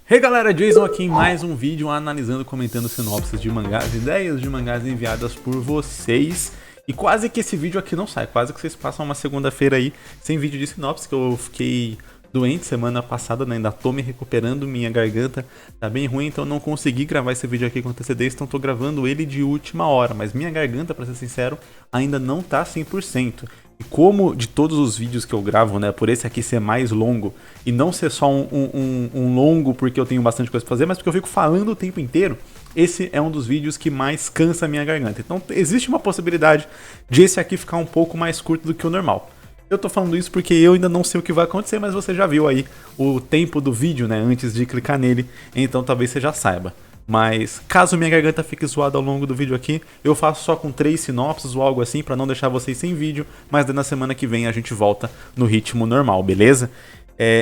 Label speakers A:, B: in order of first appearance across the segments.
A: Hey galera, Jason aqui em mais um vídeo analisando, comentando sinopses de mangás, ideias de mangás enviadas por vocês. E quase que esse vídeo aqui não sai, quase que vocês passam uma segunda-feira aí sem vídeo de sinopse, que eu fiquei doente semana passada, né? Ainda tô me recuperando, minha garganta tá bem ruim, então não consegui gravar esse vídeo aqui com antecedência, então tô gravando ele de última hora, mas minha garganta, pra ser sincero, ainda não tá 100%. E como de todos os vídeos que eu gravo, né, por esse aqui ser mais longo e não ser só um longo porque eu tenho bastante coisa pra fazer, mas porque eu fico falando o tempo inteiro, esse é um dos vídeos que mais cansa a minha garganta. Então existe uma possibilidade de esse aqui ficar um pouco mais curto do que o normal. Eu tô falando isso porque eu ainda não sei o que vai acontecer, mas você já viu aí o tempo do vídeo, né, antes de clicar nele, então talvez você já saiba. Mas caso minha garganta fique zoada ao longo do vídeo aqui, eu faço só com 3 sinopses ou algo assim pra não deixar vocês sem vídeo, mas na semana que vem a gente volta no ritmo normal, beleza?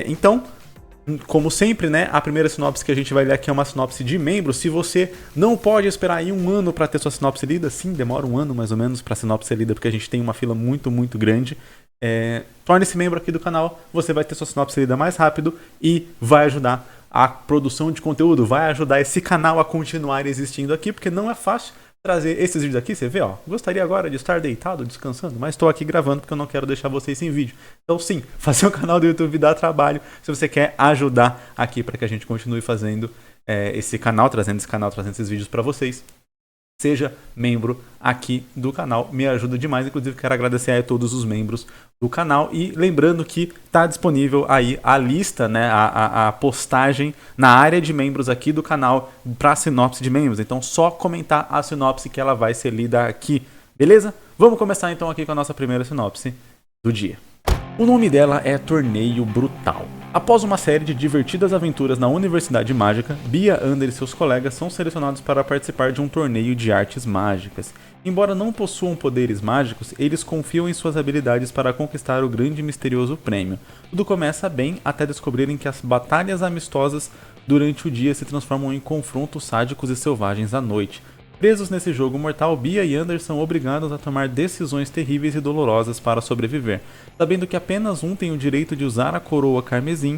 A: Então, como sempre, né, a primeira sinopse que a gente vai ler aqui é uma sinopse de membro. Se você não pode esperar aí um ano pra ter sua sinopse lida, sim, demora um ano mais ou menos pra sinopse ser lida, porque a gente tem uma fila muito grande. Torne-se membro aqui do canal, você vai ter sua sinopse lida mais rápido e vai ajudar a produção de conteúdo, vai ajudar esse canal a continuar existindo aqui, porque não é fácil trazer esses vídeos aqui. Você vê, ó, gostaria agora de estar deitado, descansando, mas estou aqui gravando porque eu não quero deixar vocês sem vídeo. Então sim, fazer um canal do YouTube dá trabalho, se você quer ajudar aqui para que a gente continue fazendo esse canal, trazendo esses vídeos para vocês. Seja membro aqui do canal, me ajuda demais. Inclusive quero agradecer a todos os membros do canal e lembrando que está disponível aí a lista, né, a postagem na área de membros aqui do canal para sinopse de membros. Então só comentar a sinopse que ela vai ser lida aqui, beleza? Vamos começar então aqui com a nossa primeira sinopse do dia. O nome dela é Torneio Brutal. Após uma série de divertidas aventuras na Universidade Mágica, Bia, Ander e seus colegas são selecionados para participar de um torneio de artes mágicas. Embora não possuam poderes mágicos, eles confiam em suas habilidades para conquistar o grande e misterioso prêmio. Tudo começa bem até descobrirem que as batalhas amistosas durante o dia se transformam em confrontos sádicos e selvagens à noite. Presos nesse jogo mortal, Bia e Ander são obrigados a tomar decisões terríveis e dolorosas para sobreviver. Sabendo que apenas um tem o direito de usar a coroa carmesim,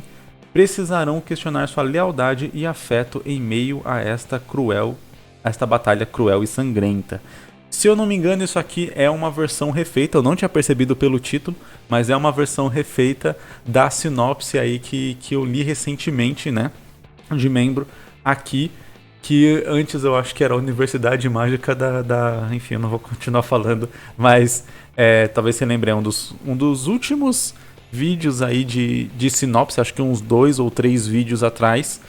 A: precisarão questionar sua lealdade e afeto em meio a esta batalha cruel e sangrenta. Se eu não me engano, isso aqui é uma versão refeita, eu não tinha percebido pelo título, mas é uma versão refeita da sinopse aí que eu li recentemente, né, de membro aqui, que antes eu acho que era a Universidade Mágica enfim, eu não vou continuar falando, mas talvez você lembre, um dos últimos vídeos aí de sinopse, acho que uns 2 ou 3 vídeos atrás,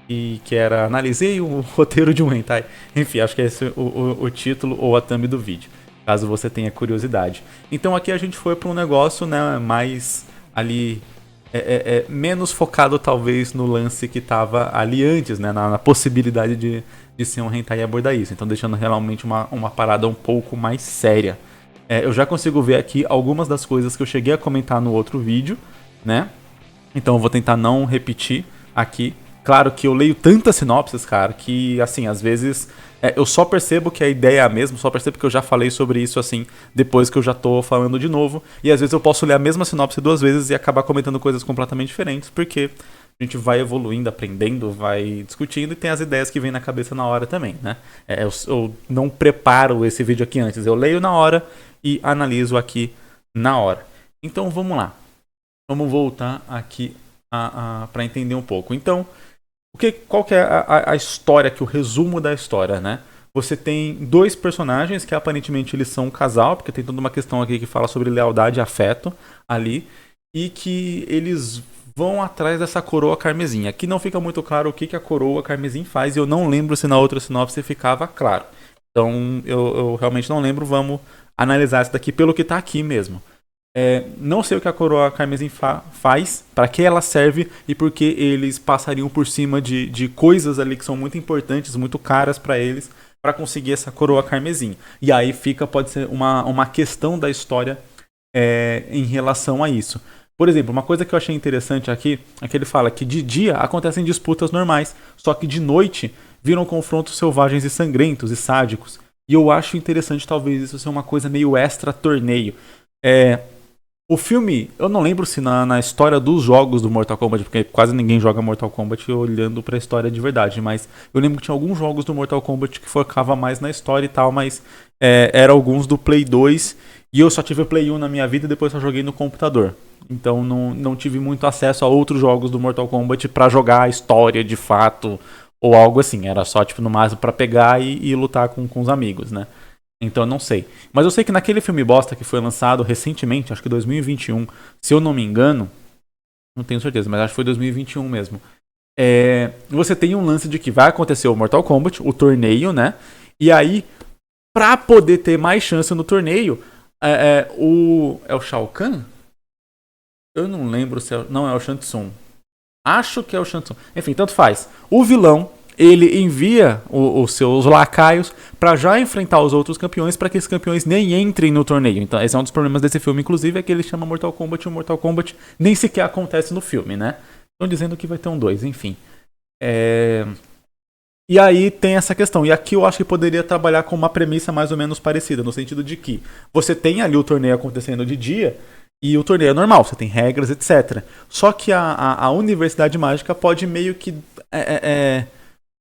A: e que era analisei o roteiro de um hentai. Enfim, acho que é esse o título ou a thumb do vídeo, caso você tenha curiosidade. Então aqui a gente foi para um negócio, né, mais ali menos focado talvez no lance que estava ali antes, né, na possibilidade de ser um hentai e abordar isso. Então deixando realmente uma parada um pouco mais séria. Eu já consigo ver aqui algumas das coisas que eu cheguei a comentar no outro vídeo, né? Então eu vou tentar não repetir aqui. Claro que eu leio tantas sinopses, cara, que assim, às vezes eu só percebo que a ideia é a mesma, só percebo que eu já falei sobre isso assim, depois que eu já tô falando de novo. E às vezes eu posso ler a mesma sinopse 2 vezes e acabar comentando coisas completamente diferentes, porque a gente vai evoluindo, aprendendo, vai discutindo e tem as ideias que vêm na cabeça na hora também, né? Eu não preparo esse vídeo aqui antes, eu leio na hora e analiso aqui na hora. Então vamos lá, vamos voltar aqui para entender um pouco. Então, qual que é a história, o resumo da história, né? Você tem 2 personagens que aparentemente eles são um casal, porque tem toda uma questão aqui que fala sobre lealdade e afeto ali, e que eles vão atrás dessa coroa carmesim. Aqui não fica muito claro o que a coroa carmesim faz, e eu não lembro se na outra sinopse ficava claro. Então eu realmente não lembro, vamos analisar isso daqui pelo que tá aqui mesmo. Não sei o que a coroa carmesim faz, para que ela serve e por que eles passariam por cima de coisas ali que são muito importantes, muito caras para eles, para conseguir essa coroa carmesim. E aí pode ser uma questão da história em relação a isso. Por exemplo, uma coisa que eu achei interessante aqui é que ele fala que de dia acontecem disputas normais, só que de noite viram confrontos selvagens e sangrentos e sádicos. E eu acho interessante talvez isso ser uma coisa meio extra torneio. O filme, eu não lembro se na história dos jogos do Mortal Kombat, porque quase ninguém joga Mortal Kombat olhando pra história de verdade, mas eu lembro que tinha alguns jogos do Mortal Kombat que focava mais na história e tal, mas eram alguns do Play 2 e eu só tive o Play 1 na minha vida e depois só joguei no computador. Então não tive muito acesso a outros jogos do Mortal Kombat pra jogar a história de fato ou algo assim. Era só, tipo, no máximo pra pegar e lutar com os amigos, né? Então eu não sei. Mas eu sei que naquele filme bosta que foi lançado recentemente, acho que 2021, se eu não me engano, não tenho certeza, mas acho que foi 2021 mesmo. Você tem um lance de que vai acontecer o Mortal Kombat, o torneio, né? E aí, pra poder ter mais chance no torneio, é o Shao Kahn? Eu não lembro se é. Não, é o Shang Tsung. Acho que é o Shang Tsung. Enfim, tanto faz. O vilão, ele envia os seus lacaios pra já enfrentar os outros campeões, pra que esses campeões nem entrem no torneio. Então, esse é um dos problemas desse filme, inclusive, é que ele chama Mortal Kombat e o Mortal Kombat nem sequer acontece no filme, né? Estão dizendo que vai ter um 2, enfim. E aí tem essa questão. E aqui eu acho que poderia trabalhar com uma premissa mais ou menos parecida, no sentido de que você tem ali o torneio acontecendo de dia, e o torneio é normal, você tem regras, etc. Só que a Universidade Mágica pode meio que.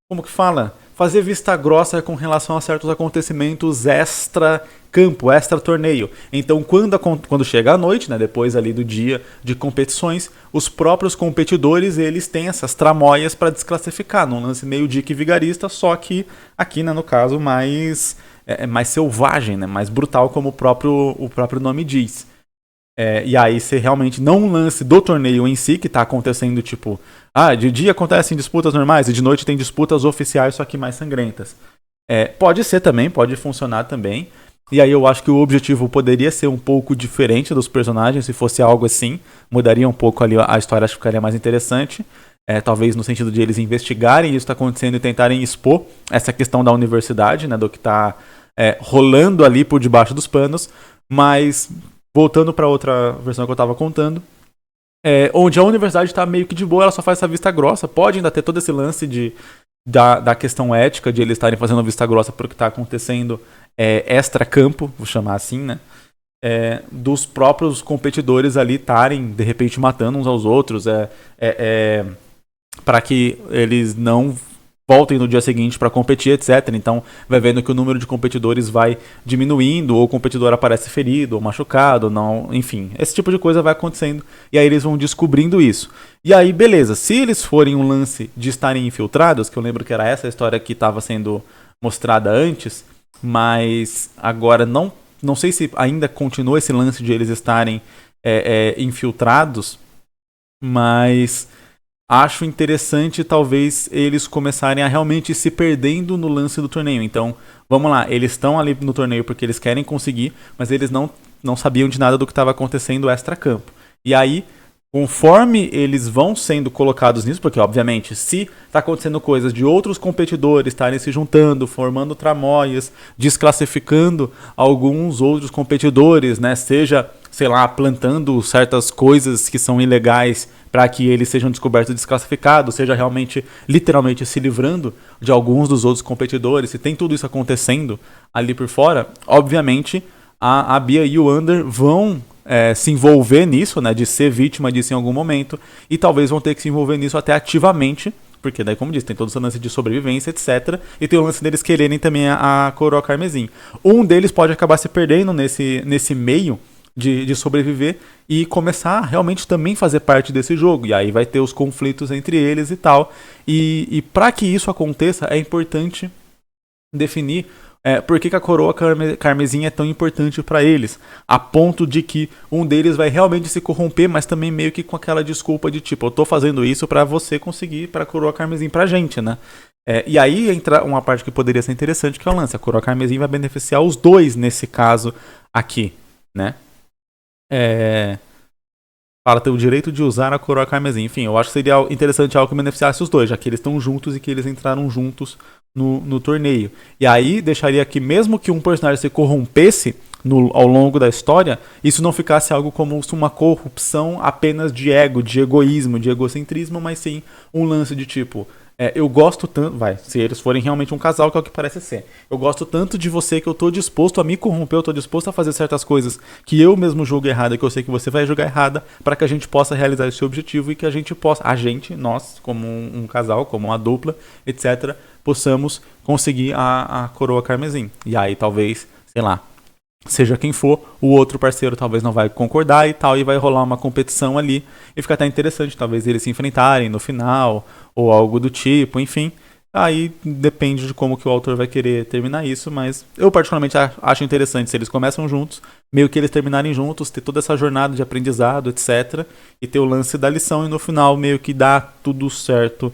A: Como que fala? Fazer vista grossa com relação a certos acontecimentos extra-campo, extra-torneio. Então, quando chega a noite, né, depois ali do dia de competições, os próprios competidores eles têm essas tramóias para desclassificar, num lance meio dick vigarista, só que aqui, né, no caso, mais selvagem, né, mais brutal, como o próprio nome diz. E aí você realmente não um lance do torneio em si, que tá acontecendo tipo... de dia acontecem disputas normais e de noite tem disputas oficiais, só que mais sangrentas. Pode ser também, pode funcionar também. E aí eu acho que o objetivo poderia ser um pouco diferente dos personagens, se fosse algo assim. Mudaria um pouco ali a história, acho que ficaria mais interessante. Talvez no sentido de eles investigarem isso que tá acontecendo e tentarem expor essa questão da universidade, né, do que tá rolando ali por debaixo dos panos. Mas... voltando para outra versão que eu estava contando, onde a universidade está meio que de boa, ela só faz essa vista grossa. Pode ainda ter todo esse lance da questão ética, de eles estarem fazendo vista grossa por o que está acontecendo extra-campo, vou chamar assim, né? Dos próprios competidores ali estarem, de repente, matando uns aos outros, para que eles não voltem no dia seguinte para competir, etc. Então, vai vendo que o número de competidores vai diminuindo, ou o competidor aparece ferido, ou machucado, não, enfim. Esse tipo de coisa vai acontecendo, e aí eles vão descobrindo isso. E aí, beleza, se eles forem um lance de estarem infiltrados, que eu lembro que era essa a história que estava sendo mostrada antes, mas agora não sei se ainda continua esse lance de eles estarem infiltrados, mas... acho interessante talvez eles começarem a realmente se perdendo no lance do torneio. Então, vamos lá, eles estão ali no torneio porque eles querem conseguir, mas eles não sabiam de nada do que estava acontecendo extra-campo. E aí, conforme eles vão sendo colocados nisso, porque obviamente se está acontecendo coisas de outros competidores estarem se juntando, formando tramóias, desclassificando alguns outros competidores, né, seja, sei lá, plantando certas coisas que são ilegais para que eles sejam descobertos e desclassificados, seja realmente, literalmente, se livrando de alguns dos outros competidores, se tem tudo isso acontecendo ali por fora, obviamente a Bia e o Under vão se envolver nisso, né, de ser vítima disso em algum momento, e talvez vão ter que se envolver nisso até ativamente, porque daí, como disse, tem todo esse lance de sobrevivência, etc. E tem o lance deles quererem também a coroa carmesim. Um deles pode acabar se perdendo nesse meio de sobreviver e começar a realmente também fazer parte desse jogo. E aí vai ter os conflitos entre eles e tal. E para que isso aconteça, é importante definir por que a coroa carmesim é tão importante para eles. A ponto de que um deles vai realmente se corromper, mas também meio que com aquela desculpa de tipo, eu tô fazendo isso para você conseguir para a coroa carmesim pra gente, né? E aí entra uma parte que poderia ser interessante, que é o lance. A coroa carmesim vai beneficiar os dois nesse caso aqui, né? Fala ter o direito de usar a coroa carmesim. Enfim, eu acho que seria interessante algo que beneficiasse os dois, já que eles estão juntos e que eles entraram juntos no torneio. E aí deixaria que mesmo que um personagem se corrompesse ao longo da história, isso não ficasse algo como uma corrupção apenas de ego, de egoísmo, de egocentrismo, mas sim um lance de tipo, Eu gosto tanto, se eles forem realmente um casal, que é o que parece ser. Eu gosto tanto de você que eu tô disposto a me corromper, eu tô disposto a fazer certas coisas que eu mesmo julgo errada, que eu sei que você vai julgar errada, para que a gente possa realizar esse objetivo e que a gente possa, nós, como um casal, como uma dupla, etc., possamos conseguir a coroa carmesim. E aí talvez, sei lá, seja quem for, o outro parceiro talvez não vai concordar e tal, e vai rolar uma competição ali, e fica até interessante, talvez eles se enfrentarem no final, ou algo do tipo, enfim. Aí depende de como que o autor vai querer terminar isso, mas eu particularmente acho interessante se eles começam juntos, meio que eles terminarem juntos, ter toda essa jornada de aprendizado, etc, e ter o lance da lição, e no final meio que dá tudo certo,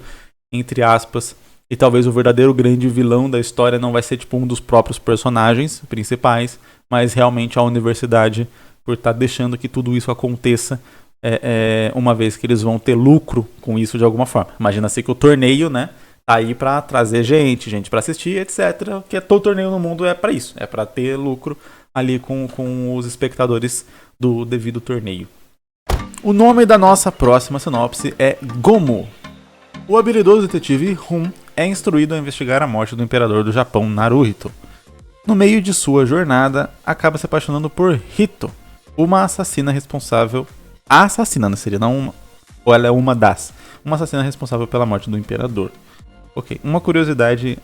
A: entre aspas. E talvez o verdadeiro grande vilão da história não vai ser tipo um dos próprios personagens principais, mas realmente a universidade, por estar deixando que tudo isso aconteça, uma vez que eles vão ter lucro com isso de alguma forma. Imagina-se que o torneio, né, tá aí para trazer gente para assistir, etc. Que todo torneio no mundo é para isso, é para ter lucro ali com os espectadores do devido torneio. O nome da nossa próxima sinopse é Gomu. O habilidoso detetive Hun é instruído a investigar a morte do imperador do Japão, Naruhito. No meio de sua jornada, acaba se apaixonando por Hito, uma assassina responsável... A assassina, não seria? Não uma... Ou ela é uma das. Uma assassina responsável pela morte do imperador. Ok, uma curiosidade,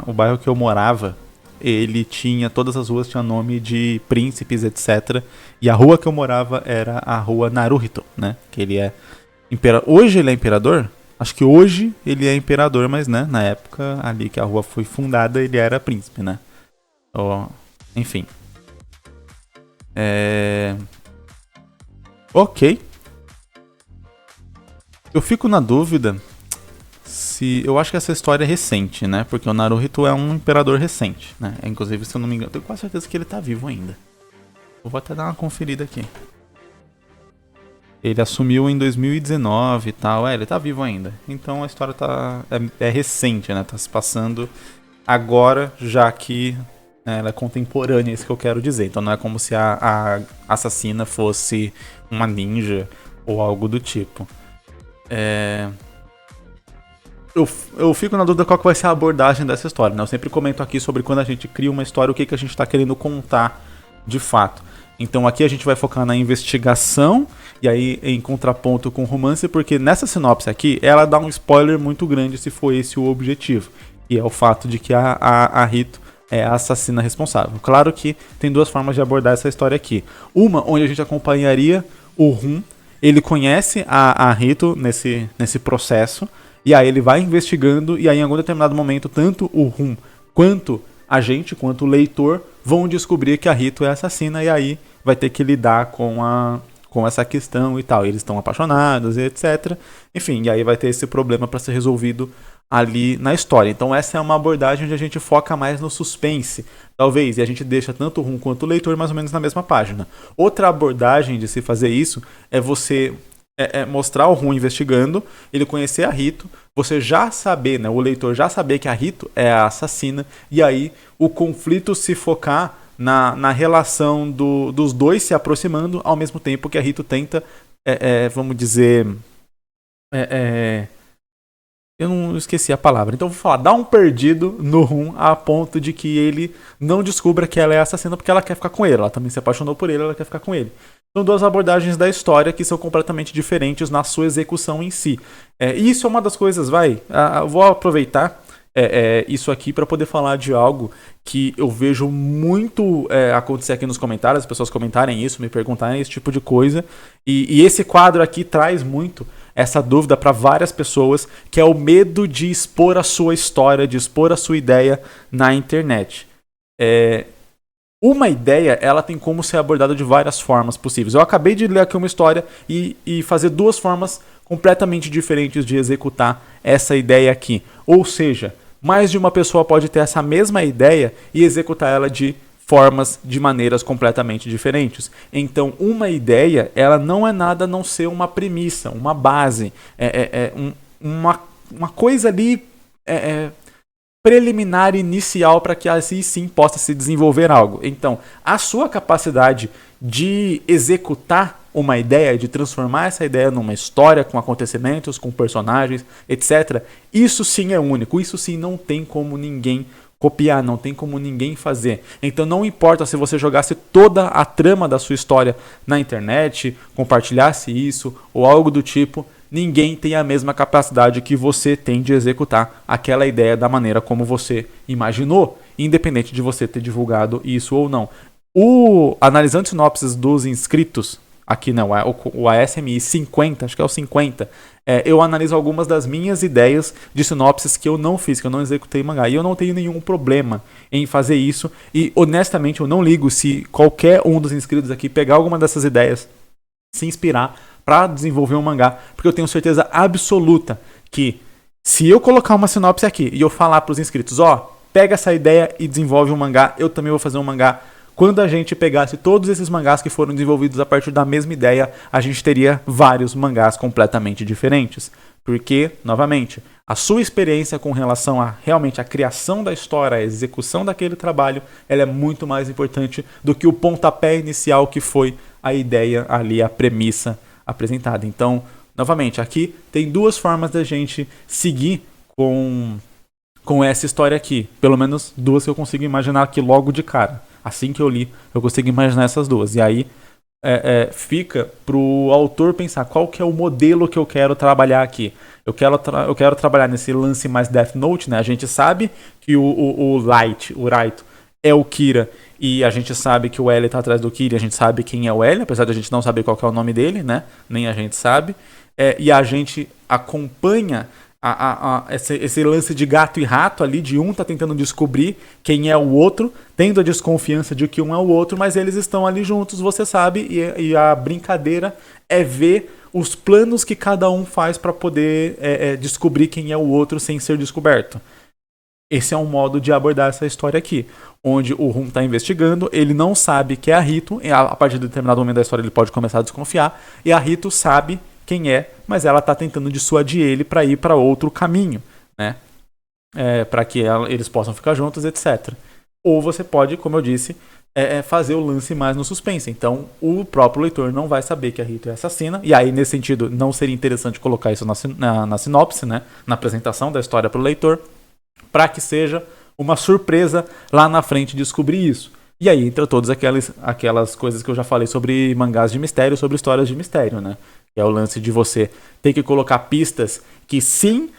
A: o bairro que eu morava, ele tinha... Todas as ruas tinham nome de príncipes, etc. E a rua que eu morava era a rua Naruhito, né? Que ele é... Hoje ele é imperador? Acho que hoje ele é imperador, mas né, na época ali que a rua foi fundada, ele era príncipe, né? Enfim. Ok. Eu fico na dúvida se... Eu acho que essa história é recente, né? Porque o Naruhito é um imperador recente, né? Inclusive, se eu não me engano, eu tenho quase certeza que ele tá vivo ainda. Eu vou até dar uma conferida aqui. Ele assumiu em 2019 e tal. Ele tá vivo ainda. Então a história é recente, né? Tá se passando agora, já que ela é contemporânea, é isso que eu quero dizer. Então não é como se a assassina fosse uma ninja ou algo do tipo. Eu fico na dúvida qual que vai ser a abordagem dessa história, né? Eu sempre comento aqui sobre quando a gente cria uma história, o que a gente está querendo contar de fato. Então aqui a gente vai focar na investigação, e aí em contraponto com o romance, porque nessa sinopse aqui, ela dá um spoiler muito grande se for esse o objetivo. E é o fato de que a Hito é a assassina responsável. Claro que tem duas formas de abordar essa história aqui. Uma, onde a gente acompanharia o Hun, ele conhece a Hito nesse processo, e aí ele vai investigando, e aí em algum determinado momento, tanto o Hun quanto a gente, quanto o leitor, vão descobrir que a Hito é assassina, e aí vai ter que lidar com essa questão e tal. Eles estão apaixonados, etc. Enfim, e aí vai ter esse problema para ser resolvido ali na história. Então essa é uma abordagem onde a gente foca mais no suspense, talvez, e a gente deixa tanto o Hun quanto o leitor mais ou menos na mesma página. Outra abordagem de se fazer isso é você mostrar o Hun investigando, ele conhecer a Hito, você já saber, né, o leitor já saber que a Hito é a assassina, e aí o conflito se focar na relação dos dois se aproximando, ao mesmo tempo que a Hito tenta, vamos dizer... eu não esqueci a palavra, então vou falar, dá um perdido no Hun a ponto de que ele não descubra que ela é assassina porque ela quer ficar com ele, ela também se apaixonou por ele, ela quer ficar com ele. São duas abordagens da história que são completamente diferentes na sua execução em si. E isso é uma das coisas, eu vou aproveitar isso aqui para poder falar de algo que eu vejo muito acontecer aqui nos comentários, as pessoas comentarem isso, me perguntarem esse tipo de coisa, e esse quadro aqui traz muito essa dúvida para várias pessoas, que é o medo de expor a sua história, de expor a sua ideia na internet. Uma ideia, ela tem como ser abordada de várias formas possíveis. Eu acabei de ler aqui uma história e fazer duas formas completamente diferentes de executar essa ideia aqui. Ou seja, mais de uma pessoa pode ter essa mesma ideia e executar ela de maneiras completamente diferentes. Então, uma ideia, ela não é nada a não ser uma premissa, uma base, uma coisa ali preliminar inicial para que assim sim possa se desenvolver algo. Então, a sua capacidade de executar uma ideia, de transformar essa ideia numa história com acontecimentos, com personagens, etc. Isso sim é único, isso sim não tem como ninguém copiar, não tem como ninguém fazer. Então não importa se você jogasse toda a trama da sua história na internet, compartilhasse isso ou algo do tipo, ninguém tem a mesma capacidade que você tem de executar aquela ideia da maneira como você imaginou, independente de você ter divulgado isso ou não. Analisando sinopses dos inscritos, aqui não, o ASMI 50, acho que é o 50, eu analiso algumas das minhas ideias de sinopses que eu não fiz, que eu não executei mangá. E eu não tenho nenhum problema em fazer isso. E honestamente eu não ligo se qualquer um dos inscritos aqui pegar alguma dessas ideias, se inspirar para desenvolver um mangá, porque eu tenho certeza absoluta que se eu colocar uma sinopse aqui e eu falar para os inscritos, pega essa ideia e desenvolve um mangá, eu também vou fazer um mangá. Quando a gente pegasse todos esses mangás que foram desenvolvidos a partir da mesma ideia, a gente teria vários mangás completamente diferentes. Porque, novamente, a sua experiência com relação a realmente a criação da história, a execução daquele trabalho, ela é muito mais importante do que o pontapé inicial que foi a ideia ali, a premissa apresentada. Então, novamente, aqui tem duas formas da gente seguir com essa história aqui. Pelo menos duas que eu consigo imaginar aqui logo de cara. Assim que eu li, eu consigo imaginar essas duas. E aí fica pro autor pensar qual que é o modelo que eu quero trabalhar aqui. Eu quero trabalhar nesse lance mais Death Note, né? A gente sabe que o Raito é o Kira, e a gente sabe que o L tá atrás do Kira, e a gente sabe quem é o L, apesar de a gente não saber qual que é o nome dele, né? Nem a gente sabe. E a gente acompanha esse lance de gato e rato ali, de um tá tentando descobrir quem é o outro, tendo a desconfiança de que um é o outro, mas eles estão ali juntos, você sabe, e a brincadeira é ver os planos que cada um faz para poder descobrir quem é o outro sem ser descoberto. Esse é um modo de abordar essa história aqui, onde o Rum está investigando, ele não sabe que é a Rito, a partir de determinado momento da história ele pode começar a desconfiar, e a Rito sabe quem é, mas ela está tentando dissuadir ele para ir para outro caminho, né? Para que eles possam ficar juntos, etc. Ou você pode, como eu disse, fazer o lance mais no suspense. Então, o próprio leitor não vai saber que a Rito é assassina, e aí, nesse sentido, não seria interessante colocar isso na sinopse, né? Na apresentação da história para o leitor, para que seja uma surpresa lá na frente descobrir isso. E aí entra todas aquelas coisas que eu já falei sobre mangás de mistério, sobre histórias de mistério, né? Que é o lance de você ter que colocar pistas que sim,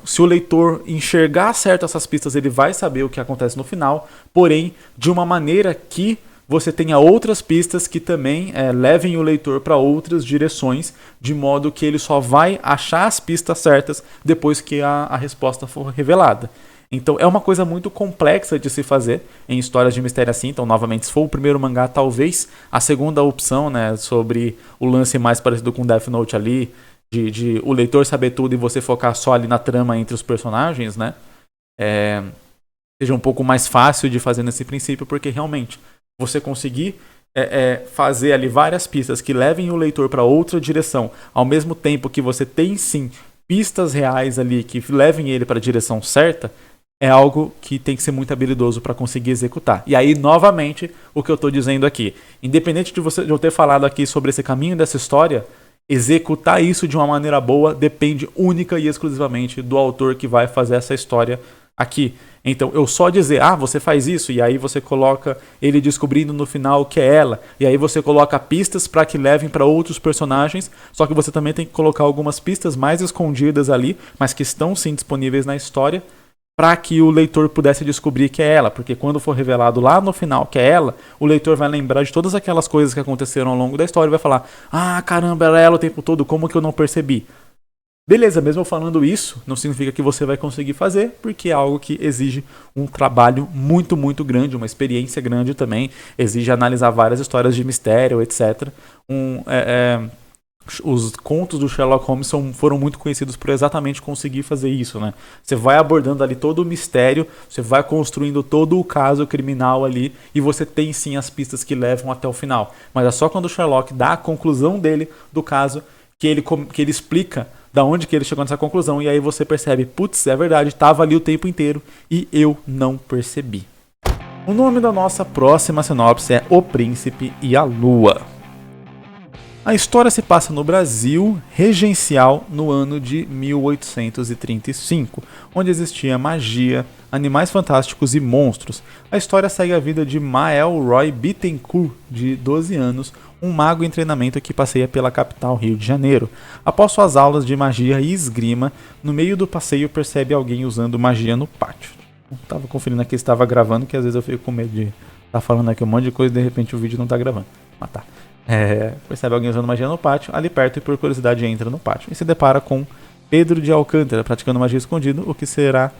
A: se o leitor enxergar certo essas pistas, ele vai saber o que acontece no final, porém, de uma maneira que você tenha outras pistas que também levem o leitor para outras direções, de modo que ele só vai achar as pistas certas depois que a resposta for revelada. Então é uma coisa muito complexa de se fazer em histórias de mistério assim. Então, novamente, se for o primeiro mangá, talvez a segunda opção, né, sobre o lance mais parecido com Death Note ali, de o leitor saber tudo e você focar só ali na trama entre os personagens, né, seja um pouco mais fácil de fazer nesse princípio, porque realmente você conseguir fazer ali várias pistas que levem o leitor para outra direção, ao mesmo tempo que você tem sim pistas reais ali que levem ele para a direção certa, é algo que tem que ser muito habilidoso para conseguir executar. E aí, novamente, o que eu estou dizendo aqui, independente de eu ter falado aqui sobre esse caminho dessa história, executar isso de uma maneira boa depende única e exclusivamente do autor que vai fazer essa história aqui. Então, eu só dizer, você faz isso, e aí você coloca ele descobrindo no final que é ela, e aí você coloca pistas para que levem para outros personagens, só que você também tem que colocar algumas pistas mais escondidas ali, mas que estão sim disponíveis na história, para que o leitor pudesse descobrir que é ela, porque quando for revelado lá no final que é ela, o leitor vai lembrar de todas aquelas coisas que aconteceram ao longo da história e vai falar, caramba, era ela o tempo todo, como que eu não percebi? Beleza, mesmo falando isso, não significa que você vai conseguir fazer, porque é algo que exige um trabalho muito, muito grande, uma experiência grande também, exige analisar várias histórias de mistério, etc. Os contos do Sherlock Holmes foram muito conhecidos por exatamente conseguir fazer isso, né? Você vai abordando ali todo o mistério, você vai construindo todo o caso criminal ali, e você tem sim as pistas que levam até o final. Mas é só quando o Sherlock dá a conclusão dele do caso que ele explica da onde que ele chegou nessa conclusão, e aí você percebe, putz, é verdade, estava ali o tempo inteiro e eu não percebi. O nome da nossa próxima sinopse é O Príncipe e a Lua. A história se passa no Brasil regencial no ano de 1835, onde existia magia, animais fantásticos e monstros. A história segue a vida de Mael Roy Bittencourt, de 12 anos, um mago em treinamento que passeia pela capital Rio de Janeiro. Após suas aulas de magia e esgrima, no meio do passeio percebe alguém usando magia no pátio. Tava conferindo aqui se estava gravando, que às vezes eu fico com medo de estar falando aqui um monte de coisa e de repente o vídeo não tá gravando. Mas tá. Percebe alguém usando magia no pátio, ali perto, e por curiosidade entra no pátio. E se depara com Pedro de Alcântara praticando magia escondido, o que será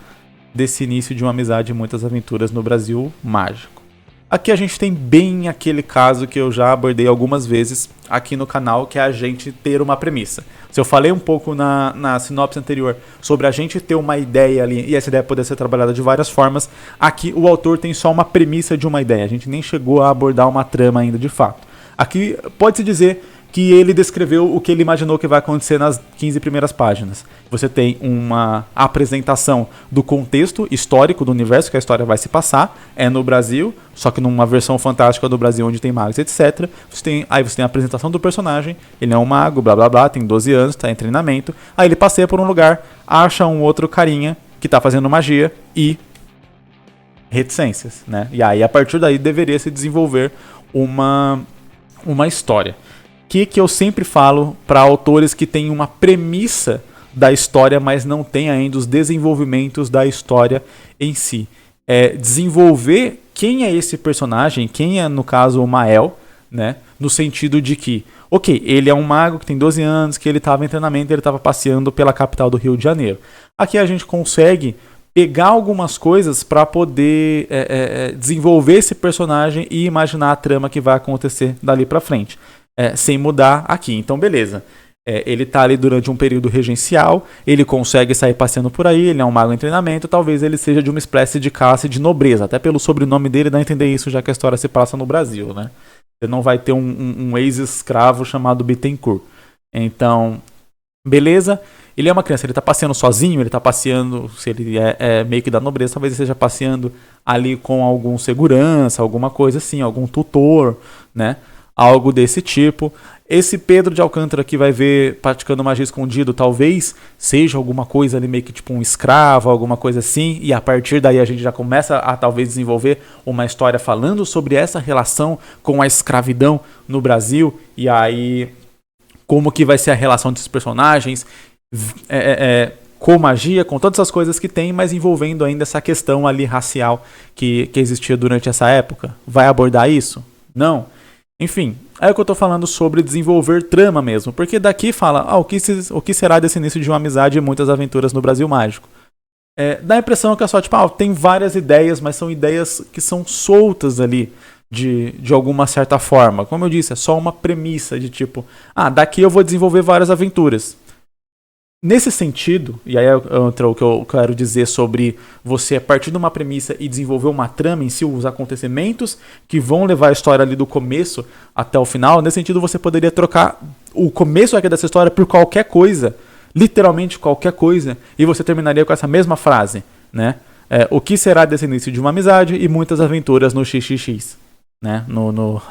A: desse início de uma amizade e muitas aventuras no Brasil mágico. Aqui a gente tem bem aquele caso que eu já abordei algumas vezes aqui no canal, que é a gente ter uma premissa. Se eu falei um pouco na sinopse anterior sobre a gente ter uma ideia ali, e essa ideia poder ser trabalhada de várias formas, aqui o autor tem só uma premissa de uma ideia, a gente nem chegou a abordar uma trama ainda de fato. Aqui pode-se dizer que ele descreveu o que ele imaginou que vai acontecer nas 15 primeiras páginas. Você tem uma apresentação do contexto histórico do universo que a história vai se passar, é no Brasil, só que numa versão fantástica do Brasil onde tem magos, etc. Aí você tem a apresentação do personagem, ele é um mago, blá blá blá, tem 12 anos, está em treinamento, aí ele passeia por um lugar, acha um outro carinha que está fazendo magia e reticências, né? E aí a partir daí deveria se desenvolver uma história. Que eu sempre falo para autores que têm uma premissa da história, mas não tem ainda os desenvolvimentos da história em si. É desenvolver quem é esse personagem, quem é, no caso, o Mael, né? No sentido de que, ok, ele é um mago que tem 12 anos, que ele estava em treinamento, ele estava passeando pela capital do Rio de Janeiro. Aqui a gente consegue pegar algumas coisas para poder desenvolver esse personagem e imaginar a trama que vai acontecer dali para frente. Sem mudar aqui. Então, beleza. Ele tá ali durante um período regencial, ele consegue sair passeando por aí, ele é um mago em treinamento, talvez ele seja de uma espécie de classe de nobreza. Até pelo sobrenome dele dá a entender isso, já que a história se passa no Brasil, né? Você não vai ter um ex-escravo chamado Bittencourt. Então, beleza. Ele é uma criança, ele tá passeando sozinho, ele tá passeando, se ele é meio que da nobreza, talvez ele esteja passeando ali com algum segurança, alguma coisa assim, algum tutor, né? Algo desse tipo. Esse Pedro de Alcântara que vai ver praticando magia escondido, talvez seja alguma coisa ali meio que tipo um escravo, alguma coisa assim, e a partir daí a gente já começa a talvez desenvolver uma história falando sobre essa relação com a escravidão no Brasil, e aí como que vai ser a relação desses personagens com magia, com todas essas coisas que tem, mas envolvendo ainda essa questão ali racial que existia durante essa época. Vai abordar isso? Não. Enfim, é o que eu tô falando sobre desenvolver trama mesmo, porque daqui fala o que será desse início de uma amizade e muitas aventuras no Brasil mágico. Dá a impressão que é só tipo, tem várias ideias, mas são ideias que são soltas ali de alguma certa forma. Como eu disse, é só uma premissa de tipo, daqui eu vou desenvolver várias aventuras. Nesse sentido, e aí entra o que eu quero dizer sobre você, a partir de uma premissa e desenvolver uma trama em si, os acontecimentos que vão levar a história ali do começo até o final, nesse sentido você poderia trocar o começo aqui dessa história por qualquer coisa, literalmente qualquer coisa, e você terminaria com essa mesma frase, né? O que será desse início de uma amizade e muitas aventuras no XXX, né?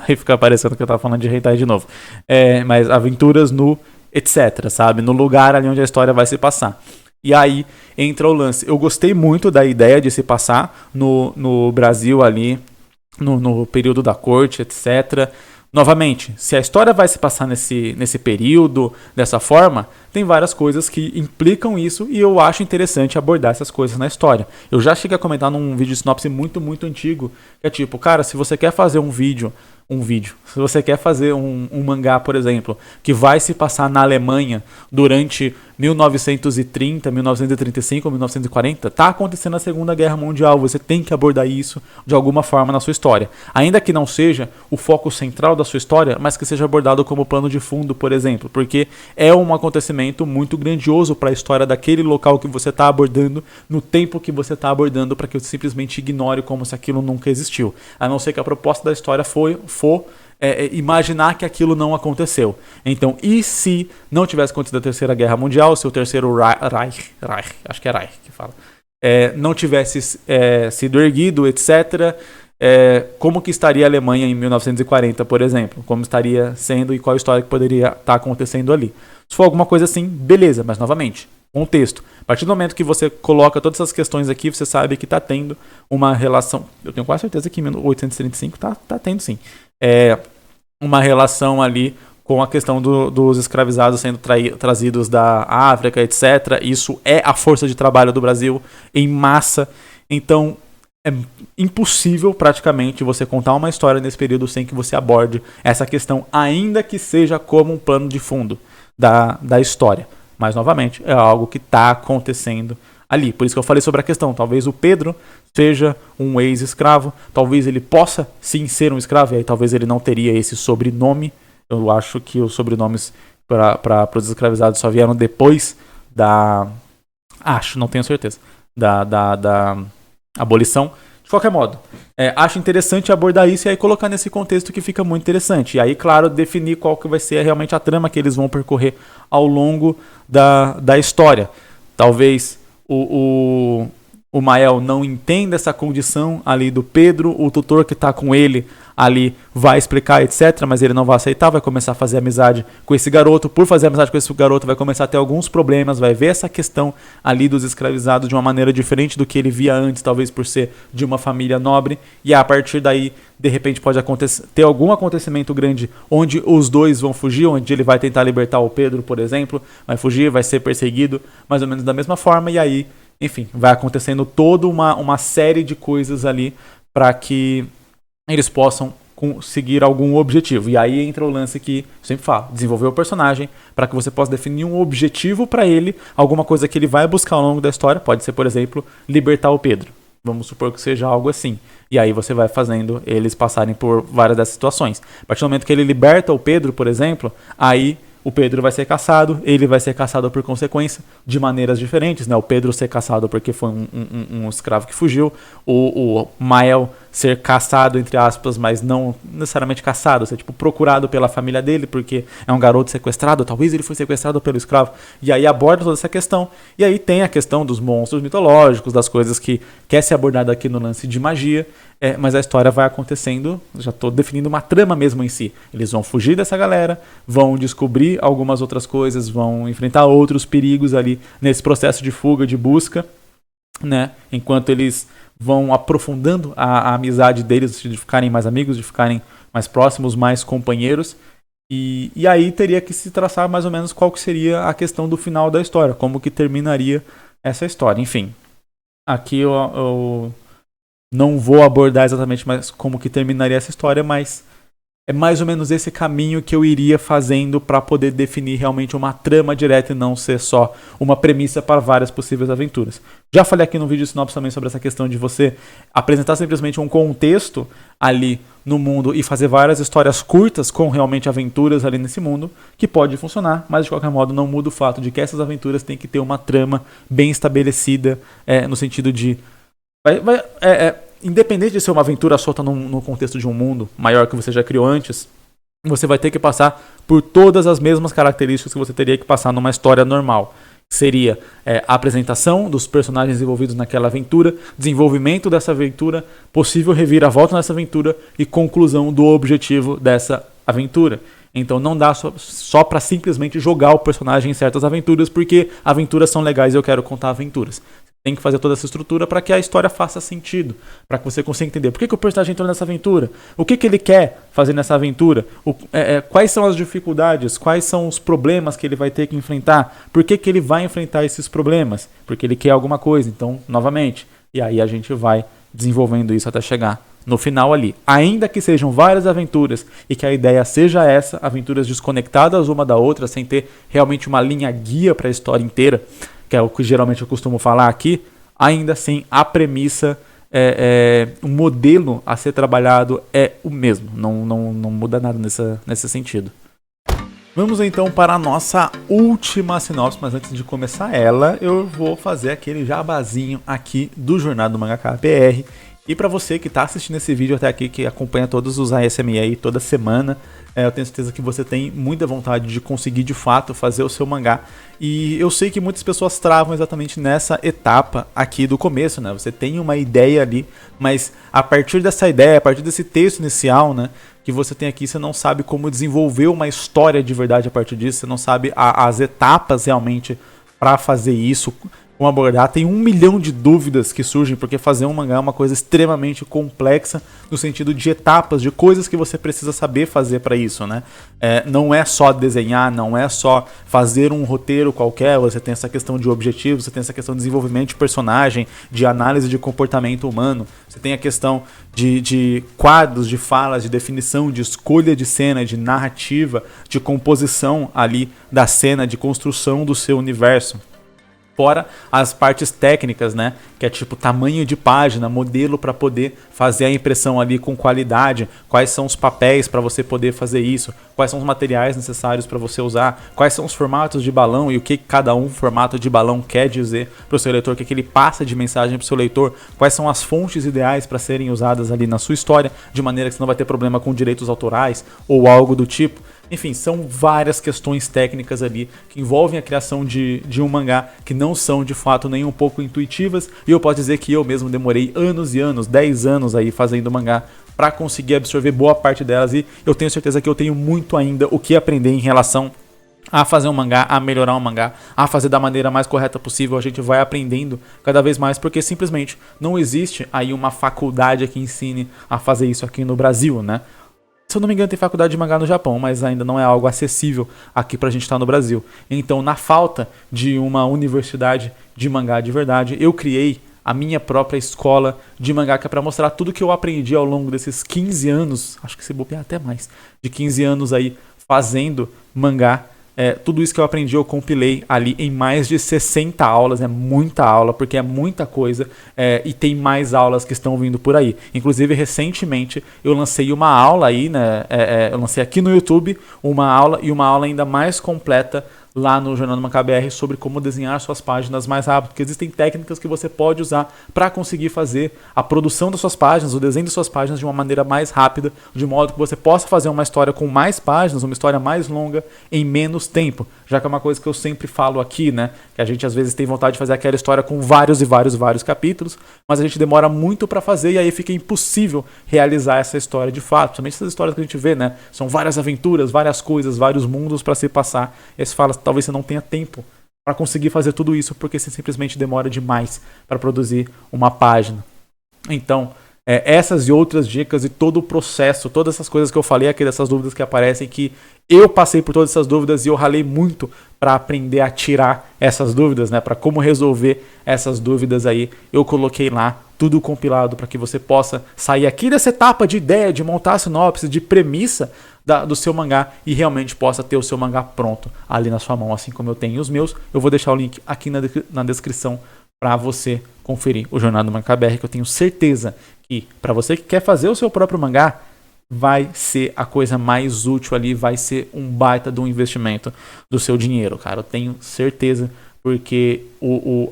A: Aí fica parecendo que eu tava falando de hentai de novo. Mas aventuras no etc, sabe? No lugar ali onde a história vai se passar. E aí entra o lance. Eu gostei muito da ideia de se passar no Brasil ali, no período da corte, etc. Novamente, se a história vai se passar nesse período, dessa forma, tem várias coisas que implicam isso e eu acho interessante abordar essas coisas na história. Eu já cheguei a comentar num vídeo de sinopse muito, muito antigo, que é tipo, cara, se você quer fazer um vídeo, se você quer fazer um mangá, por exemplo, que vai se passar na Alemanha durante 1930, 1935, 1940, tá acontecendo a Segunda Guerra Mundial, você tem que abordar isso de alguma forma na sua história. Ainda que não seja o foco central da sua história, mas que seja abordado como plano de fundo, por exemplo, porque é um acontecimento muito grandioso para a história daquele local que você está abordando, no tempo que você está abordando, para que você simplesmente ignore como se aquilo nunca existiu. A não ser que a proposta da história for imaginar que aquilo não aconteceu. Então, e se não tivesse acontecido a Terceira Guerra Mundial, se o Terceiro Reich, acho que é Reich que fala, não tivesse sido erguido, etc., como que estaria a Alemanha em 1940, por exemplo, como estaria sendo e qual história que poderia estar acontecendo ali. Se for alguma coisa assim, beleza, mas novamente, contexto. A partir do momento que você coloca todas essas questões aqui, você sabe que está tendo uma relação, eu tenho quase certeza que em 1835 tá tendo sim, uma relação ali com a questão dos escravizados sendo trazidos da África, etc. Isso é a força de trabalho do Brasil em massa. Então, é impossível praticamente você contar uma história nesse período sem que você aborde essa questão, ainda que seja como um plano de fundo da história. Mas, novamente, é algo que está acontecendo ali. Por isso que eu falei sobre a questão. Talvez o Pedro seja um ex-escravo, talvez ele possa sim ser um escravo, e aí talvez ele não teria esse sobrenome. Eu acho que os sobrenomes para os escravizados só vieram depois da... Acho, não tenho certeza. Da abolição. De qualquer modo, acho interessante abordar isso e aí colocar nesse contexto que fica muito interessante. E aí, claro, definir qual que vai ser realmente a trama que eles vão percorrer ao longo da história. Talvez o Mael não entenda essa condição ali do Pedro, o tutor que está com ele ali vai explicar, etc, mas ele não vai aceitar, vai começar a fazer amizade com esse garoto. Por fazer amizade com esse garoto, vai começar a ter alguns problemas, vai ver essa questão ali dos escravizados de uma maneira diferente do que ele via antes, talvez por ser de uma família nobre, e a partir daí, de repente, pode ter algum acontecimento grande onde os dois vão fugir, onde ele vai tentar libertar o Pedro, por exemplo, vai fugir, vai ser perseguido, mais ou menos da mesma forma, e aí, enfim, vai acontecendo toda uma série de coisas ali para que eles possam conseguir algum objetivo. E aí entra o lance que eu sempre falo, desenvolver o personagem para que você possa definir um objetivo para ele, alguma coisa que ele vai buscar ao longo da história, pode ser, por exemplo, libertar o Pedro. Vamos supor que seja algo assim. E aí você vai fazendo eles passarem por várias dessas situações. A partir do momento que ele liberta o Pedro, por exemplo, aí o Pedro vai ser caçado, ele vai ser caçado por consequência, de maneiras diferentes, né? O Pedro ser caçado porque foi um escravo que fugiu, o Mael ser caçado, entre aspas, mas não necessariamente caçado, ser tipo procurado pela família dele, porque é um garoto sequestrado, talvez ele foi sequestrado pelo escravo, e aí aborda toda essa questão, e aí tem a questão dos monstros mitológicos, das coisas que quer ser abordada aqui no lance de magia, mas a história vai acontecendo, já estou definindo uma trama mesmo em si. Eles vão fugir dessa galera, vão descobrir algumas outras coisas, vão enfrentar outros perigos ali nesse processo de fuga, de busca, né? Enquanto eles vão aprofundando a amizade deles, de ficarem mais amigos, de ficarem mais próximos, mais companheiros. E aí teria que se traçar mais ou menos qual que seria a questão do final da história, como que terminaria essa história. Enfim, aqui eu não vou abordar exatamente mais como que terminaria essa história, mas é mais ou menos esse caminho que eu iria fazendo para poder definir realmente uma trama direta e não ser só uma premissa para várias possíveis aventuras. Já falei aqui no vídeo sinopse também sobre essa questão de você apresentar simplesmente um contexto ali no mundo e fazer várias histórias curtas com realmente aventuras ali nesse mundo, que pode funcionar, mas de qualquer modo não muda o fato de que essas aventuras têm que ter uma trama bem estabelecida, no sentido de... independente de ser uma aventura solta no contexto de um mundo maior que você já criou antes, você vai ter que passar por todas as mesmas características que você teria que passar numa história normal. Seria a apresentação dos personagens envolvidos naquela aventura, desenvolvimento dessa aventura, possível reviravolta nessa aventura e conclusão do objetivo dessa aventura. Então não dá só para simplesmente jogar o personagem em certas aventuras, porque aventuras são legais e eu quero contar aventuras. Tem que fazer toda essa estrutura para que a história faça sentido, para que você consiga entender por que o personagem entrou nessa aventura, o que ele quer fazer nessa aventura, quais são as dificuldades, quais são os problemas que ele vai ter que enfrentar, por que ele vai enfrentar esses problemas, porque ele quer alguma coisa, então, novamente, e aí a gente vai desenvolvendo isso até chegar no final ali. Ainda que sejam várias aventuras e que a ideia seja essa, aventuras desconectadas uma da outra, sem ter realmente uma linha guia para a história inteira, que é o que geralmente eu costumo falar aqui, ainda assim a premissa, o modelo a ser trabalhado é o mesmo, não muda nada nesse sentido. Vamos então para a nossa última sinopse, mas antes de começar ela, eu vou fazer aquele jabazinho aqui do Jornada do Mangaka BR. E para você que está assistindo esse vídeo até aqui, que acompanha todos os ASMR aí toda semana, eu tenho certeza que você tem muita vontade de conseguir de fato fazer o seu mangá. E eu sei que muitas pessoas travam exatamente nessa etapa aqui do começo, né? Você tem uma ideia ali, mas a partir dessa ideia, a partir desse texto inicial, né, que você tem aqui, você não sabe como desenvolver uma história de verdade a partir disso, você não sabe as etapas realmente para fazer isso, como abordar. Tem 1 milhão de dúvidas que surgem, porque fazer um mangá é uma coisa extremamente complexa no sentido de etapas, de coisas que você precisa saber fazer para isso, né? Não é só desenhar, não é só fazer um roteiro qualquer, você tem essa questão de objetivos, você tem essa questão de desenvolvimento de personagem, de análise de comportamento humano, você tem a questão de quadros, de falas, de definição, de escolha de cena, de narrativa, de composição ali da cena, de construção do seu universo. Fora as partes técnicas, né? Que é tipo tamanho de página, modelo para poder fazer a impressão ali com qualidade, quais são os papéis para você poder fazer isso, quais são os materiais necessários para você usar, quais são os formatos de balão e o que cada um formato de balão quer dizer para o seu leitor, o que ele passa de mensagem para o seu leitor, quais são as fontes ideais para serem usadas ali na sua história, de maneira que você não vai ter problema com direitos autorais ou algo do tipo. Enfim, são várias questões técnicas ali que envolvem a criação de um mangá que não são de fato nem um pouco intuitivas, e eu posso dizer que eu mesmo demorei anos e anos, 10 anos aí fazendo mangá para conseguir absorver boa parte delas, e eu tenho certeza que eu tenho muito ainda o que aprender em relação a fazer um mangá, a melhorar um mangá, a fazer da maneira mais correta possível. A gente vai aprendendo cada vez mais, porque simplesmente não existe aí uma faculdade que ensine a fazer isso aqui no Brasil, né? Se eu não me engano, tem faculdade de mangá no Japão, mas ainda não é algo acessível aqui pra gente estar no Brasil. Então, na falta de uma universidade de mangá de verdade, eu criei a minha própria escola de mangá, que é pra mostrar tudo que eu aprendi ao longo desses 15 anos, acho que se bobear até mais, de 15 anos aí fazendo mangá. Tudo isso que eu aprendi eu compilei ali em mais de 60 aulas, é muita aula, porque é muita coisa, e tem mais aulas que estão vindo por aí. Inclusive, recentemente, eu lancei uma aula aí, né? Eu lancei aqui no YouTube uma aula, e uma aula ainda mais completa lá no Jornal do Mangá BR sobre como desenhar suas páginas mais rápido, porque existem técnicas que você pode usar para conseguir fazer a produção das suas páginas, o desenho das suas páginas de uma maneira mais rápida, de modo que você possa fazer uma história com mais páginas, uma história mais longa em menos tempo, já que é uma coisa que eu sempre falo aqui, né, que a gente às vezes tem vontade de fazer aquela história com vários e vários capítulos, mas a gente demora muito para fazer e aí fica impossível realizar essa história de fato. Principalmente essas histórias que a gente vê, né, são várias aventuras, várias coisas, vários mundos para se passar, e aí você fala, talvez você não tenha tempo para conseguir fazer tudo isso, porque você simplesmente demora demais para produzir uma página. Então, essas e outras dicas e todo o processo, todas essas coisas que eu falei aqui, dessas dúvidas que aparecem, que eu passei por todas essas dúvidas e eu ralei muito para aprender a tirar essas dúvidas, né? Para como resolver essas dúvidas aí, eu coloquei lá tudo compilado para que você possa sair aqui dessa etapa de ideia, de montar a sinopse, de premissa do seu mangá e realmente possa ter o seu mangá pronto ali na sua mão, assim como eu tenho os meus. Eu vou deixar o link aqui na descrição para você conferir o Jornal do Mangá BR, que eu tenho certeza que para você que quer fazer o seu próprio mangá, vai ser a coisa mais útil ali, vai ser um baita de um investimento do seu dinheiro, cara. Eu tenho certeza, porque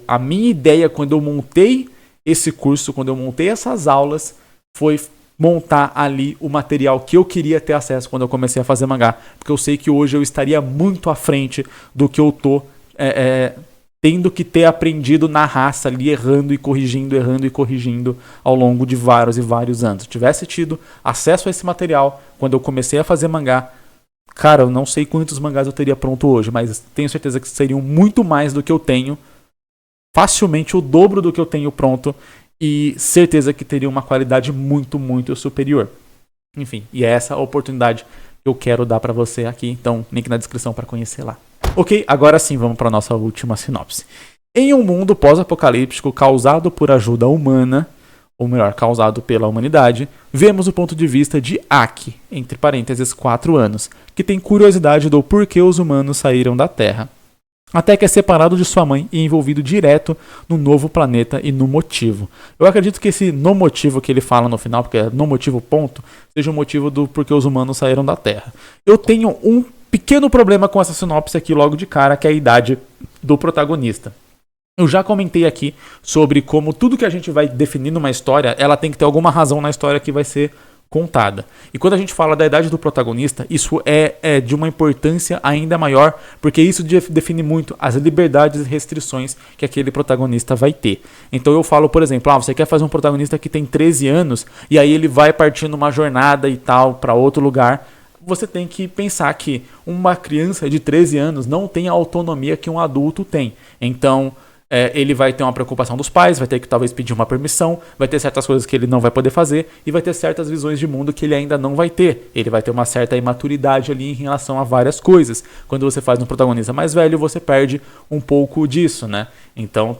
A: a minha ideia quando eu montei esse curso, quando eu montei essas aulas, foi montar ali o material que eu queria ter acesso quando eu comecei a fazer mangá, porque eu sei que hoje eu estaria muito à frente do que eu tô tendo que ter aprendido na raça ali, errando e corrigindo ao longo de vários e vários anos. Se eu tivesse tido acesso a esse material quando eu comecei a fazer mangá, cara, eu não sei quantos mangás eu teria pronto hoje, mas tenho certeza que seriam muito mais do que eu tenho, facilmente o dobro do que eu tenho pronto, e certeza que teria uma qualidade muito, muito superior. Enfim, e é essa a oportunidade que eu quero dar para você aqui, então link na descrição para conhecer lá. Ok, agora sim vamos para a nossa última sinopse. Em um mundo pós-apocalíptico causado por ajuda humana, ou melhor, causado pela humanidade, vemos o ponto de vista de Aki, entre parênteses 4 anos, que tem curiosidade do porquê os humanos saíram da Terra. Até que é separado de sua mãe e envolvido direto no novo planeta e no motivo. Eu acredito que esse no motivo que ele fala no final, porque é no motivo ponto, seja o motivo do porquê os humanos saíram da Terra. Eu tenho um pequeno problema com essa sinopse aqui logo de cara, que é a idade do protagonista. Eu já comentei aqui sobre como tudo que a gente vai definir numa história, ela tem que ter alguma razão na história que vai ser contada. E quando a gente fala da idade do protagonista, isso é de uma importância ainda maior, porque isso define muito as liberdades e restrições que aquele protagonista vai ter. Então eu falo, por exemplo, você quer fazer um protagonista que tem 13 anos, e aí ele vai partir numa jornada e tal, para outro lugar. Você tem que pensar que uma criança de 13 anos não tem a autonomia que um adulto tem. Então, ele vai ter uma preocupação dos pais, vai ter que talvez pedir uma permissão, vai ter certas coisas que ele não vai poder fazer e vai ter certas visões de mundo que ele ainda não vai ter. Ele vai ter uma certa imaturidade ali em relação a várias coisas. Quando você faz um protagonista mais velho, você perde um pouco disso, né? Então,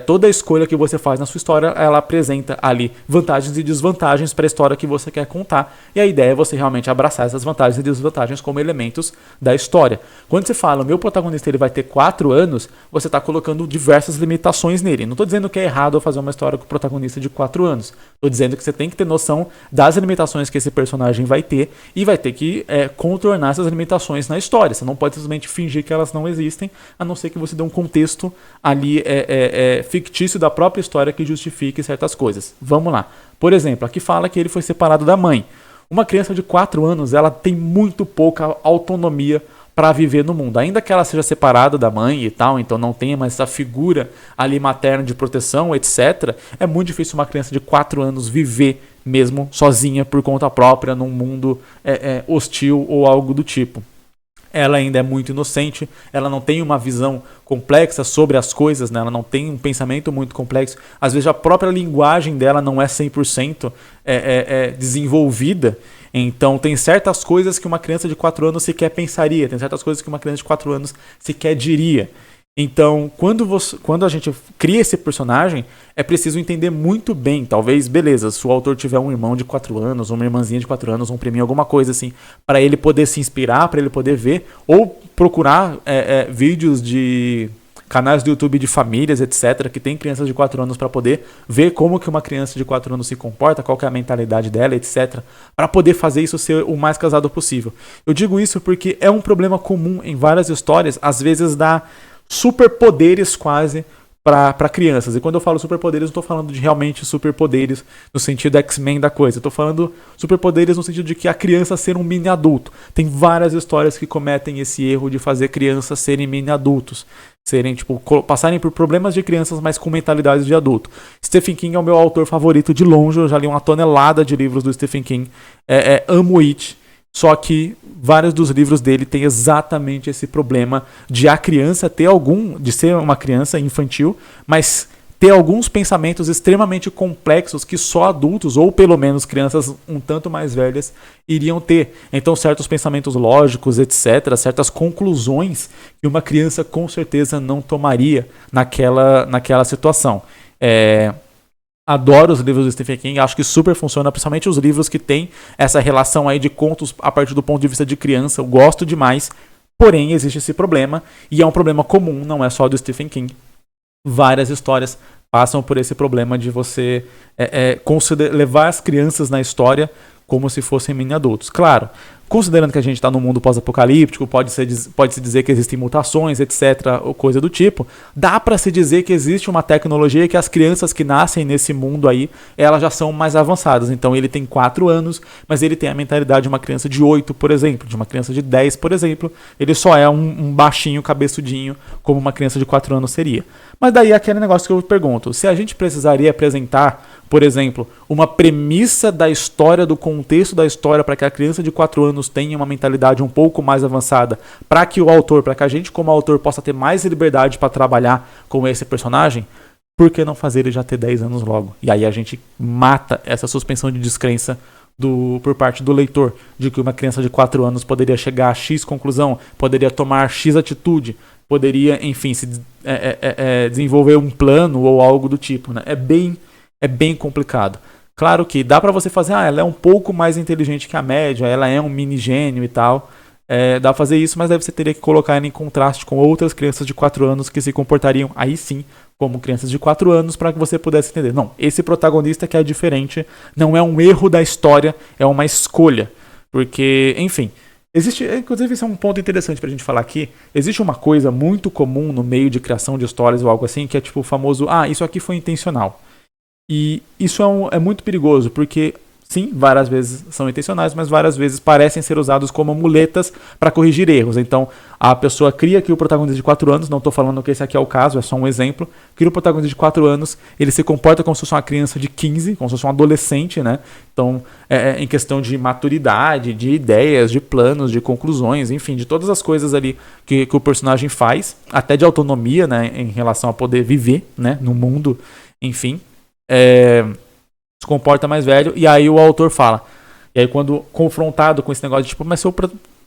A: toda a escolha que você faz na sua história, ela apresenta ali vantagens e desvantagens para a história que você quer contar. E a ideia é você realmente abraçar essas vantagens e desvantagens como elementos da história. Quando você fala, meu protagonista ele vai ter 4 anos, você está colocando diversas limitações nele. Não estou dizendo que é errado fazer uma história com o protagonista de 4 anos. Estou dizendo que você tem que ter noção das limitações que esse personagem vai ter e vai ter que contornar essas limitações na história. Você não pode simplesmente fingir que elas não existem, a não ser que você dê um contexto ali fictício da própria história que justifique certas coisas. Vamos lá. Por exemplo, aqui fala que ele foi separado da mãe. Uma criança de 4 anos, ela tem muito pouca autonomia para viver no mundo. Ainda que ela seja separada da mãe e tal, então não tenha mais essa figura ali materna de proteção, etc. É muito difícil uma criança de 4 anos viver mesmo sozinha por conta própria num mundo hostil ou algo do tipo. Ela ainda é muito inocente, ela não tem uma visão complexa sobre as coisas, né? Ela não tem um pensamento muito complexo. Às vezes a própria linguagem dela não é 100% desenvolvida. Então tem certas coisas que uma criança de 4 anos sequer pensaria, tem certas coisas que uma criança de 4 anos sequer diria. Então, quando a gente cria esse personagem, é preciso entender muito bem. Talvez, beleza, se o autor tiver um irmão de 4 anos, uma irmãzinha de 4 anos, um priminho, alguma coisa assim, para ele poder se inspirar, para ele poder ver, ou procurar vídeos de canais do YouTube de famílias, etc., que tem crianças de 4 anos para poder ver como que uma criança de 4 anos se comporta, qual que é a mentalidade dela, etc., para poder fazer isso ser o mais casado possível. Eu digo isso porque é um problema comum em várias histórias, às vezes dá superpoderes quase para crianças. E quando eu falo superpoderes, não estou falando de realmente superpoderes no sentido X-Men da coisa. Estou falando superpoderes no sentido de que a criança ser um mini adulto. Tem várias histórias que cometem esse erro de fazer crianças serem mini adultos. Passarem por problemas de crianças, mas com mentalidades de adulto. Stephen King é o meu autor favorito de longe. Eu já li uma tonelada de livros do Stephen King. Amo It. Só que vários dos livros dele têm exatamente esse problema de a criança de ser uma criança infantil, mas ter alguns pensamentos extremamente complexos que só adultos, ou pelo menos crianças um tanto mais velhas, iriam ter. Então certos pensamentos lógicos, etc., certas conclusões que uma criança com certeza não tomaria naquela situação. Adoro os livros do Stephen King, acho que super funciona, principalmente os livros que tem essa relação aí de contos a partir do ponto de vista de criança, eu gosto demais, porém existe esse problema, e é um problema comum, não é só do Stephen King. Várias histórias passam por esse problema de você levar as crianças na história como se fossem mini adultos. Claro, considerando que a gente está num mundo pós-apocalíptico, pode-se dizer que existem mutações, etc., ou coisa do tipo, dá para se dizer que existe uma tecnologia que as crianças que nascem nesse mundo aí, elas já são mais avançadas. Então ele tem 4 anos, mas ele tem a mentalidade de uma criança de 8, por exemplo, de uma criança de 10, por exemplo. Ele só é um baixinho, cabeçudinho, como uma criança de 4 anos seria. Mas daí é aquele negócio que eu pergunto, se a gente precisaria apresentar, por exemplo, uma premissa da história, do contexto da história, para que a criança de 4 anos tenha uma mentalidade um pouco mais avançada, para que a gente como autor possa ter mais liberdade para trabalhar com esse personagem, por que não fazer ele já ter 10 anos logo? E aí a gente mata essa suspensão de descrença por parte do leitor, de que uma criança de 4 anos poderia chegar a X conclusão, poderia tomar X atitude, poderia, enfim, desenvolver um plano ou algo do tipo, né? É bem complicado. Claro que dá pra você fazer, ela é um pouco mais inteligente que a média, ela é um mini gênio e tal. Dá pra fazer isso, mas daí você teria que colocar ela em contraste com outras crianças de 4 anos que se comportariam, aí sim, como crianças de 4 anos, para que você pudesse entender. Não, esse protagonista que é diferente não é um erro da história, é uma escolha. Porque, enfim, Existe, inclusive, esse é um ponto interessante pra gente falar aqui. Existe uma coisa muito comum no meio de criação de histórias ou algo assim, que é tipo o famoso, isso aqui foi intencional. E isso é muito perigoso, porque sim, várias vezes são intencionais, mas várias vezes parecem ser usados como muletas para corrigir erros. Então, a pessoa cria que o protagonista de 4 anos, não estou falando que esse aqui é o caso, é só um exemplo, cria o protagonista de 4 anos, ele se comporta como se fosse uma criança de 15, como se fosse um adolescente, né? Então, em questão de maturidade, de ideias, de planos, de conclusões, enfim, de todas as coisas ali que o personagem faz, até de autonomia, né, em relação a poder viver, né, no mundo, enfim. Se comporta mais velho, e aí o autor fala. E aí quando confrontado com esse negócio de tipo, mas seu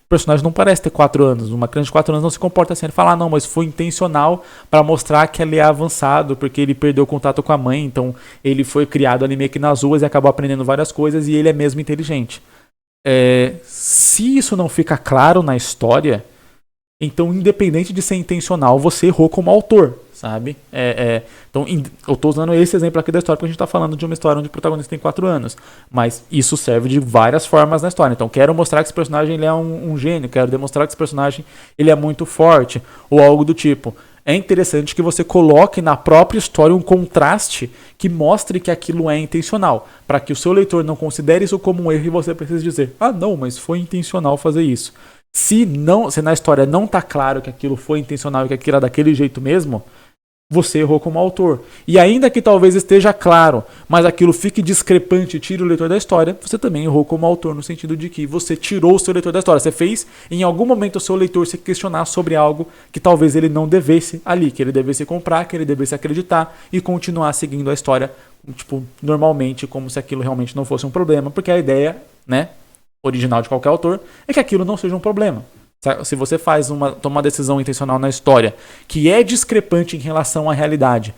A: personagem não parece ter 4 anos, uma criança de 4 anos não se comporta assim. Ele fala, não, mas foi intencional para mostrar que ele é avançado, porque ele perdeu o contato com a mãe, então ele foi criado ali meio que nas ruas e acabou aprendendo várias coisas e ele é mesmo inteligente. Se isso não fica claro na história, então, independente de ser intencional, você errou como autor, sabe? Então, eu estou usando esse exemplo aqui da história porque a gente está falando de uma história onde o protagonista tem 4 anos. Mas isso serve de várias formas na história. Então, quero mostrar que esse personagem ele é um gênio, quero demonstrar que esse personagem ele é muito forte, ou algo do tipo. É interessante que você coloque na própria história um contraste que mostre que aquilo é intencional, para que o seu leitor não considere isso como um erro e você precise dizer, não, mas foi intencional fazer isso. Se na história não está claro que aquilo foi intencional e que aquilo era daquele jeito mesmo, você errou como autor. E ainda que talvez esteja claro, mas aquilo fique discrepante e tire o leitor da história, você também errou como autor, no sentido de que você tirou o seu leitor da história. Você fez, em algum momento, o seu leitor se questionar sobre algo que talvez ele não devesse ali, que ele devesse comprar, que ele devesse acreditar e continuar seguindo a história, tipo, normalmente, como se aquilo realmente não fosse um problema, porque a ideia, né, original de qualquer autor, é que aquilo não seja um problema. Se você toma uma decisão intencional na história que é discrepante em relação à realidade,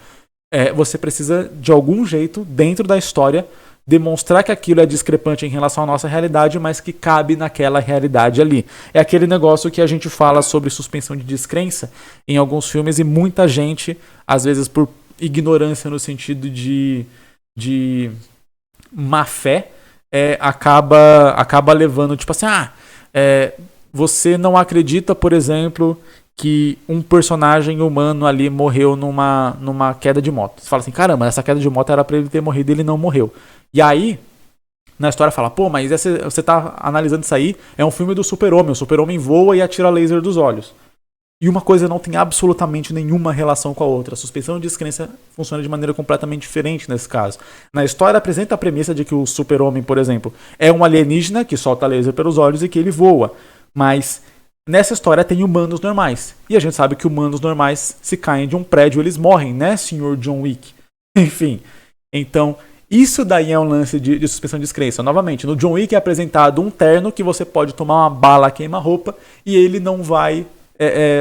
A: você precisa, de algum jeito, dentro da história, demonstrar que aquilo é discrepante em relação à nossa realidade, mas que cabe naquela realidade ali. É aquele negócio que a gente fala sobre suspensão de descrença em alguns filmes e muita gente, às vezes por ignorância no sentido de má fé, acaba levando, tipo assim, você não acredita, por exemplo, que um personagem humano ali morreu numa queda de moto. Você fala assim, caramba, essa queda de moto era pra ele ter morrido e ele não morreu. E aí, na história fala, pô, mas você tá analisando isso aí, é um filme do Super-Homem. O Super-Homem voa e atira laser dos olhos. E uma coisa não tem absolutamente nenhuma relação com a outra. A suspensão de descrença funciona de maneira completamente diferente nesse caso. Na história apresenta a premissa de que o Super-Homem, por exemplo, é um alienígena que solta laser pelos olhos e que ele voa. Mas nessa história tem humanos normais. E a gente sabe que humanos normais, se caem de um prédio, eles morrem, né, senhor John Wick? Enfim, então isso daí é um lance de suspensão de descrença. Novamente, no John Wick é apresentado um terno que você pode tomar uma bala queima-roupa e ele não vai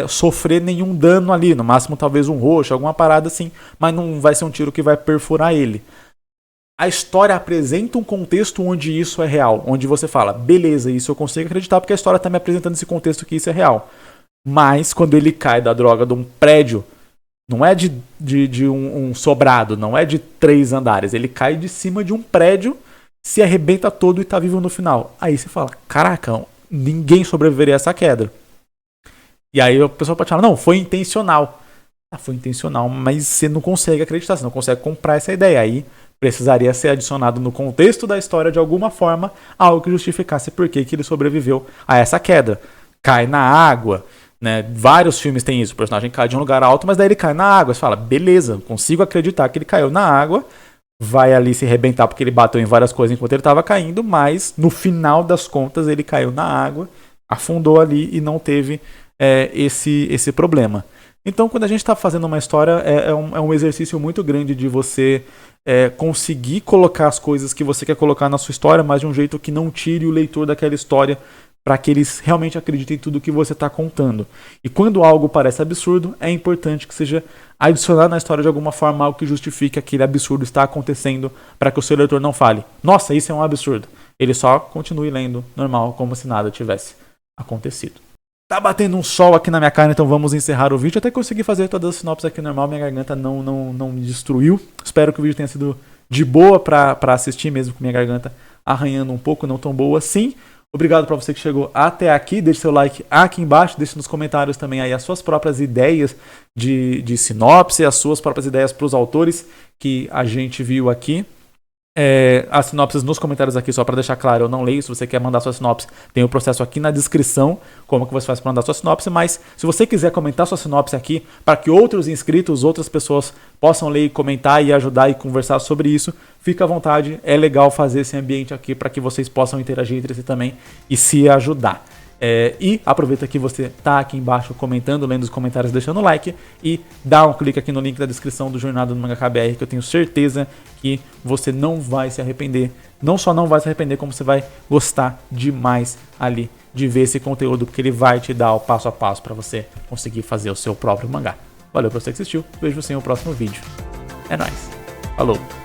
A: sofrer nenhum dano ali, no máximo talvez um roxo, alguma parada assim, mas não vai ser um tiro que vai perfurar ele. A história apresenta um contexto onde isso é real, onde você fala, beleza, isso eu consigo acreditar porque a história está me apresentando esse contexto que isso é real. Mas quando ele cai da droga de um prédio, não é de um sobrado, não é de 3 andares, ele cai de cima de um prédio, se arrebenta todo e tá vivo no final. Aí você fala, caraca, ninguém sobreviveria a essa queda. E aí o pessoal pode falar, não, foi intencional. Foi intencional, mas você não consegue acreditar, você não consegue comprar essa ideia. Aí precisaria ser adicionado no contexto da história, de alguma forma, algo que justificasse por que ele sobreviveu a essa queda. Cai na água, né? Vários filmes têm isso, o personagem cai de um lugar alto, mas daí ele cai na água. Você fala, beleza, consigo acreditar que ele caiu na água, vai ali se arrebentar porque ele bateu em várias coisas enquanto ele estava caindo, mas no final das contas ele caiu na água, afundou ali e não teve esse problema. Então, quando a gente está fazendo uma história, é um exercício muito grande de você conseguir colocar as coisas que você quer colocar na sua história, mas de um jeito que não tire o leitor daquela história, para que eles realmente acreditem em tudo que você está contando. E quando algo parece absurdo, é importante que seja adicionado na história de alguma forma algo que justifique aquele absurdo estar acontecendo, para que o seu leitor não fale, nossa, isso é um absurdo. Ele só continue lendo normal, como se nada tivesse acontecido. Tá batendo um sol aqui na minha cara, então vamos encerrar o vídeo. Até consegui fazer todas as sinopses aqui normal, minha garganta não me destruiu. Espero que o vídeo tenha sido de boa pra assistir, mesmo com minha garganta arranhando um pouco, não tão boa assim. Obrigado para você que chegou até aqui. Deixe seu like aqui embaixo. Deixe nos comentários também aí as suas próprias ideias de sinopse, as suas próprias ideias para os autores que a gente viu aqui. As sinopses nos comentários aqui, só para deixar claro, eu não leio. Se você quer mandar sua sinopse, tem o processo aqui na descrição, como que você faz para mandar sua sinopse. Mas se você quiser comentar sua sinopse aqui, para que outros inscritos, outras pessoas possam ler e comentar e ajudar e conversar sobre isso, fica à vontade. É legal fazer esse ambiente aqui para que vocês possam interagir entre si também e se ajudar. E aproveita que você tá aqui embaixo comentando, lendo os comentários, deixando o like e dá um clique aqui no link da descrição do Jornada do Mangaka BR, que eu tenho certeza que você não vai se arrepender. Não só não vai se arrepender, como você vai gostar demais ali de ver esse conteúdo, porque ele vai te dar o passo a passo para você conseguir fazer o seu próprio mangá. Valeu pra você que assistiu, vejo você no próximo vídeo. É nóis, falou!